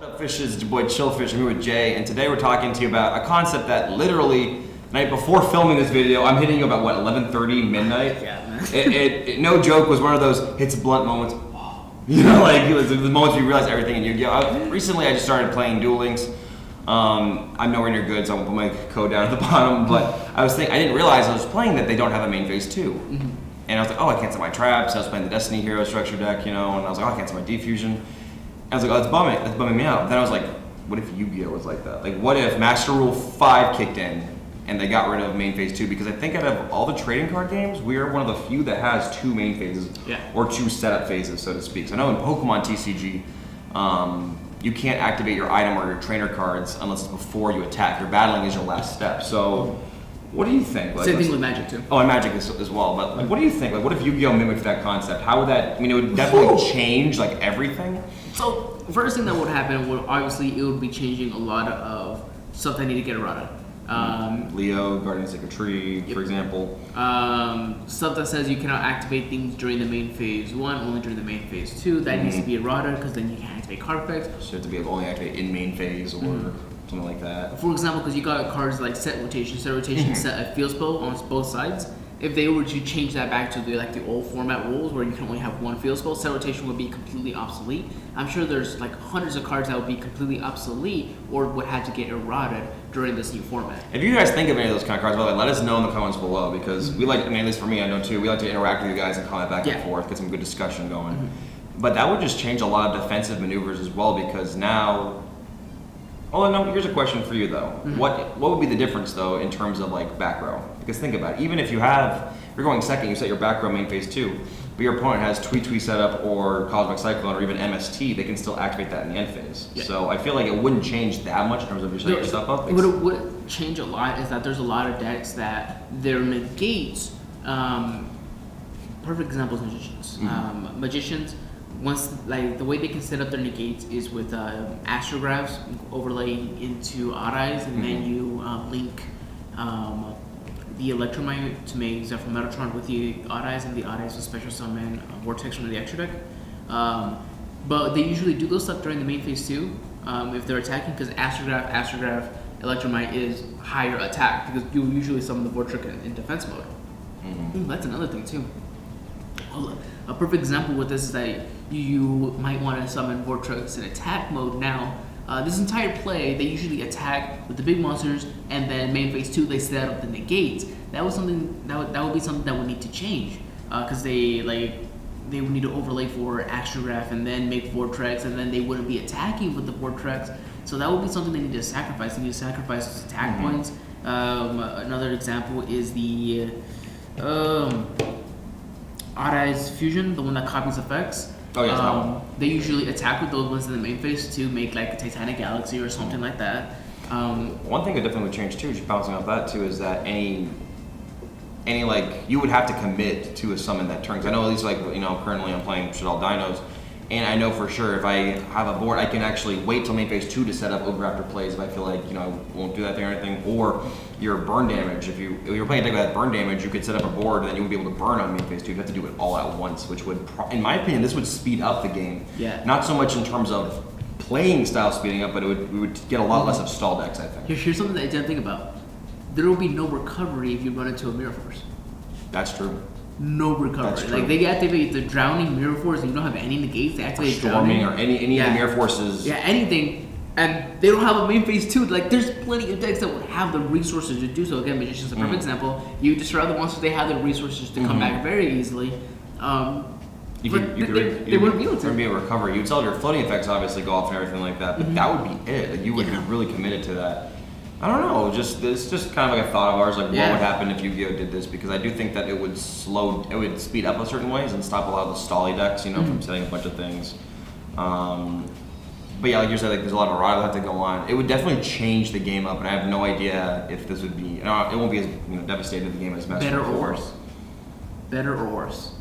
What up, fishes? It's your boy Chillfish. I'm here with Jay, and today we're talking to you about a concept that literally, night before filming this video, I'm hitting you about, what, 11:30, midnight? Yeah, man. It no joke, was one of those hits blunt moments. You know, like, it was the moments you realize everything in you. Recently, I just started playing Duel Links. I'm nowhere near good, so I won't put my code down at the bottom, but I didn't realize I was playing that they don't have a main phase 2. Mm-hmm. And I was like, oh, I can't set my traps. I was playing the Destiny Hero structure deck, and I was like, oh, I can't set my defusion. I was like, oh, that's bumming me out. Then I was like, what if Yu-Gi-Oh was like that? Like, what if Master Rule 5 kicked in and they got rid of main phase 2? Because I think out of all the trading card games, we are one of the few that has 2 main phases, or 2 setup phases, so to speak. So I know in Pokemon TCG, you can't activate your item or your trainer cards unless it's before you attack. Your battling is your last step. So what do you think? Same thing with Magic too. Oh, and Magic as well. But like, what do you think? Like, what if Yu-Gi-Oh mimicked that concept? How would that? I mean, it would definitely change like everything. So first thing that would happen would obviously it would be changing a lot of stuff that need to get errata. Leo, Guardian Sacred Tree, for example. Stuff that says you cannot activate things during the main phase 1, only during the main phase 2. That needs to be errata because then you can activate card effects. So you have to be only activate in main phase or something like that. For example, because you got cards like set rotation, set a field spell on both sides. If they were to change that back to the old format rules where you can only have one field spell, set rotation would be completely obsolete. I'm sure there's like hundreds of cards that would be completely obsolete or would have to get errata during this new format. If you guys think of any of those kind of cards, well, let us know in the comments below because we like, I mean, at least for me, I know too, we like to interact with you guys and comment back and forth, get some good discussion going. But that would just change a lot of defensive maneuvers as well because now, oh no, here's a question for you though. What would be the difference though in terms of like back row? Because think about it, even if you're going second, you set your back row main phase 2, but your opponent has Tweet set up or Cosmic Cyclone or even MST, they can still activate that in the end phase. Yeah. So I feel like it wouldn't change that much in terms of your setting yourself up. What it would change a lot is that there's a lot of decks that their negates, perfect example is Magicians. Magicians, once the way they can set up their negates is with astrographs overlaying into Odd Eyes, and then you link the Electromite to make Zephyr Metatron with the Odd Eyes, and the Odd Eyes will special summon Vortex from the extra deck. But they usually do those stuff during the main phase 2 if they're attacking, because Astrograph, Electromite is higher attack because you usually summon the Vortex in defense mode. That's another thing too. A perfect example with this is that you might want to summon Vortex in attack mode now. This entire play, they usually attack with the big monsters, and then main phase 2 they set up the negates. That was something that would be something that would need to change because they would need to overlay for Astrograph and then make Vortex, and then they wouldn't be attacking with the Vortex. So that would be something they need to sacrifice. They need to sacrifice those attack points. Another example is the Odd Eyes Fusion, the one that copies effects. Oh yes, they usually attack with those ones in the main phase to make like a Titanic Galaxy or something like that. One thing that definitely would change too, just bouncing off that too, is that any like you would have to commit to a summon that turns. I know at least currently I'm playing Shadal Dinos, and I know for sure if I have a board, I can actually wait till main phase 2 to set up over after plays if I feel like I won't do that thing or anything. Or your burn damage, if you're playing a deck that burn damage, you could set up a board and then you would be able to burn on main phase 2. You have to do it all at once, which would, in my opinion, this would speed up the game. Yeah. Not so much in terms of playing style speeding up, but we would get a lot less of stall decks, I think. Here's something that I didn't think about. There will be no recovery if you run into a Mirror Force. That's true. No recovery. That's true. Like they activate the Drowning Mirror Force and you don't have any negates. They activate Storming Drowning or any of the Mirror Forces. Yeah, anything. And they don't have a main phase 2. Like there's plenty of decks that would have the resources to do so. Again, Magician's a perfect example. You destroy the monsters, they have the resources to come back very easily. They wouldn't be able to. There would be a recovery. You'd sell your floating effects obviously go off and everything like that, but that would be it. Like you would be really committed to that. I don't know, it's just kind of like a thought of ours, like what would happen if Yu-Gi-Oh did this, because I do think that it would speed up in certain ways and stop a lot of the stally decks, from setting a bunch of things. But yeah, like you said, there's a lot of errata that have to go on. It would definitely change the game up, and I have no idea if this would be, it won't be as devastating to the game as Master Better or Force. worse? Better or worse?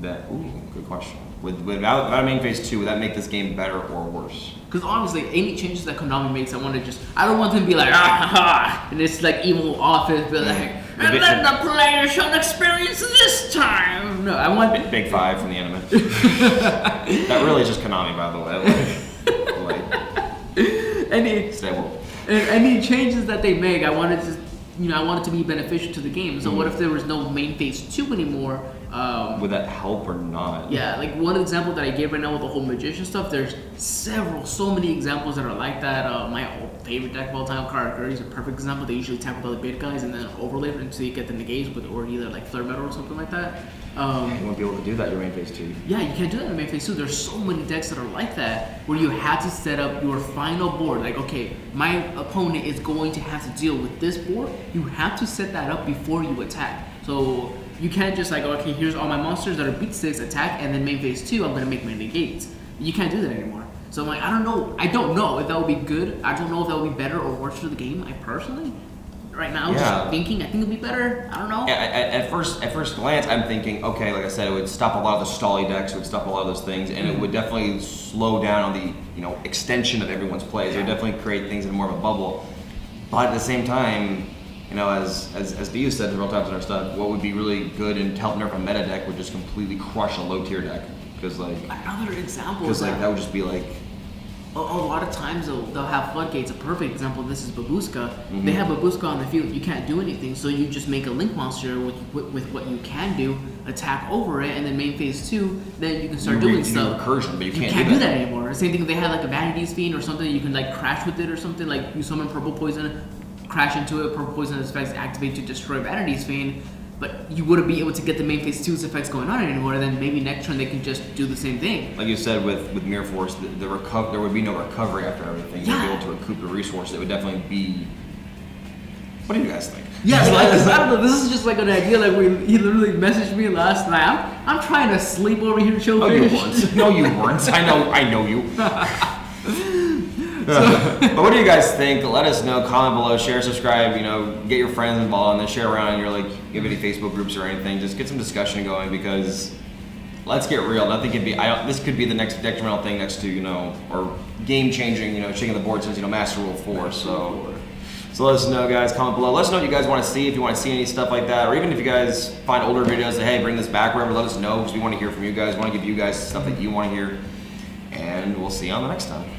Good question. Without a main phase 2, would that make this game better or worse? Because honestly, any changes that Konami makes, I don't want them to be like, and it's like evil office, but like, and let the player show experience this time. No, I want Big Five from the anime. That really is just Konami, by the way. Stable. Any changes that they make, I want it to be beneficial to the game. So what if there was no main phase 2 anymore? Would that help or not? Yeah, like one example that I gave right now with the whole magician stuff, there's so many examples that are like that. My favorite deck of all time, Karakuri, is a perfect example. They usually attack with all the big guys and then overlay it until you get the negates with or either like Flare Metal or something like that. You won't be able to do that in your main phase 2. Yeah, you can't do that in main phase 2. There's so many decks that are like that where you have to set up your final board. Like, okay, my opponent is going to have to deal with this board. You have to set that up before you attack. So you can't just like, okay, here's all my monsters that are beat 6, attack, and then main phase 2, I'm gonna make my negates. You can't do that anymore. So I'm like, I don't know if that would be good. I don't know if that would be better or worse for the game. I personally, right now, just thinking, I think it'd be better. I don't know. At first glance, I'm thinking, okay, like I said, it would stop a lot of the stally decks, it would stop a lot of those things, and it would definitely slow down on the extension of everyone's plays. It would definitely create things in more of a bubble. But at the same time, as Dio said several times in our stuff, what would be really good and help nerf a meta deck would just completely crush a low tier deck. Because another example. Because that would just be like. A lot of times they'll have floodgates. A perfect example of this is Babushka. They have Babushka on the field. You can't do anything, so you just make a link monster with what you can do, attack over it, and then main phase 2, then you can start doing stuff. Recursion, but you can't do that anymore. Same thing if they had like a Vanity's Fiend or something, you can like crash with it or something. Like you summon Purple Poison, crash into it, Purple Poison effects activate to destroy Vanity's Fiend. But you wouldn't be able to get the main phase 2's effects going on anymore. Then maybe next turn they can just do the same thing. Like you said with Mirror Force, there would be no recovery after everything. Yeah. You'd be able to recoup the resources. It would definitely be. What do you guys think? Yeah, I don't know. This is just like an idea. Like he literally messaged me last night. I'm trying to sleep over here, Chillfish. No, you weren't. I know you. But what do you guys think? Let us know. Comment below. Share, subscribe. Get your friends involved and then share around. You have any Facebook groups or anything. Just get some discussion going because let's get real. Nothing could be. This could be the next detrimental thing next to or game changing. Shaking the board since Master Rule 4. So let us know, guys. Comment below. Let us know what you guys want to see. If you want to see any stuff like that, or even if you guys find older videos that hey, bring this back, wherever. Let us know because we want to hear from you guys. We want to give you guys stuff that you want to hear, and we'll see you on the next time.